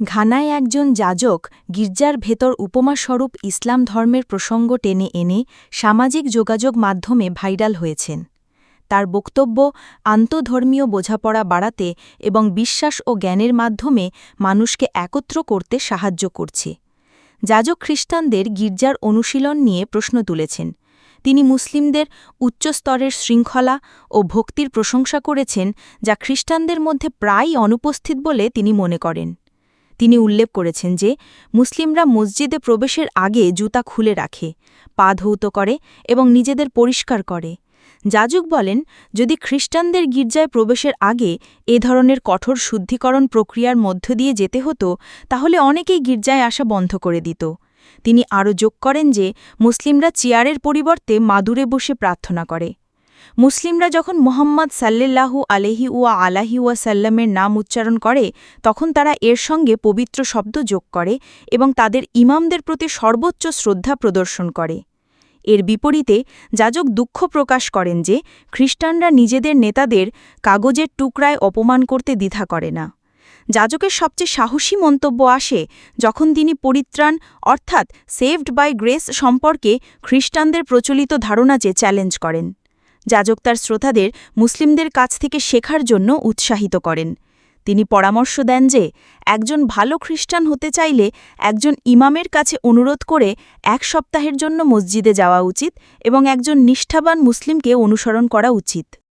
ঘানায় একজন যাজক গির্জার ভেতর উপমাস্বরূপ ইসলাম ধর্মের প্রসঙ্গ টেনে এনে সামাজিক যোগাযোগ মাধ্যমে ভাইরাল হয়েছেন। তার বক্তব্য আন্তঃধর্মীয় বোঝাপড়া বাড়াতে এবং বিশ্বাস ও জ্ঞানের মাধ্যমে মানুষকে একত্র করতে সাহায্য করছে। যাজক খ্রিস্টানদের গির্জার অনুশীলন নিয়ে প্রশ্ন তুলেছেন। তিনি মুসলিমদের উচ্চস্তরের শৃঙ্খলা ও ভক্তির প্রশংসা করেছেন, যা খ্রিস্টানদের মধ্যে প্রায়ই অনুপস্থিত বলে তিনি মনে করেন। তিনি উল্লেখ করেছেন যে মুসলিমরা মসজিদে প্রবেশের আগে জুতা খুলে রাখে, পা ধৌত করে এবং নিজেদের পরিষ্কার করে। যাজক বলেন, যদি খ্রিস্টানদের গির্জায় প্রবেশের আগে এ ধরনের কঠোর শুদ্ধিকরণ প্রক্রিয়ার মধ্য দিয়ে যেতে হতো, তাহলে অনেকেই গির্জায় আসা বন্ধ করে দিত। তিনি আরও যোগ করেন যে মুসলিমরা চেয়ারের পরিবর্তে মাদুরে বসে প্রার্থনা করে। মুসলিমরা যখন মুহাম্মদ সাল্লাল্লাহু আলাইহি ওয়া আলাইহি ওয়াসাল্লামের নাম উচ্চারণ করে, তখন তারা এর সঙ্গে পবিত্র শব্দ যোগ করে এবং তাদের ইমামদের প্রতি সর্বোচ্চ শ্রদ্ধা প্রদর্শন করে। এর বিপরীতে যাজক দুঃখ প্রকাশ করেন যে খ্রিস্টানরা নিজেদের নেতাদের কাগজের টুকরায় অপমান করতে দ্বিধা করে না। যাজকের সবচেয়ে সাহসী মন্তব্য আসে যখন তিনি পরিত্রাণ অর্থাৎ সেভড বাই গ্রেস সম্পর্কে খ্রিস্টানদের প্রচলিত ধারণাকে চ্যালেঞ্জ করেন। যাজক তার শ্রোতাদের মুসলিমদের কাছ থেকে শেখার জন্য উৎসাহিত করেন। তিনি পরামর্শ দেন যে একজন ভালো খ্রিস্টান হতে চাইলে একজন ইমামের কাছে অনুরোধ করে 1 সপ্তাহের জন্য মসজিদে যাওয়া উচিত এবং একজন নিষ্ঠাবান মুসলিমকে অনুসরণ করা উচিত।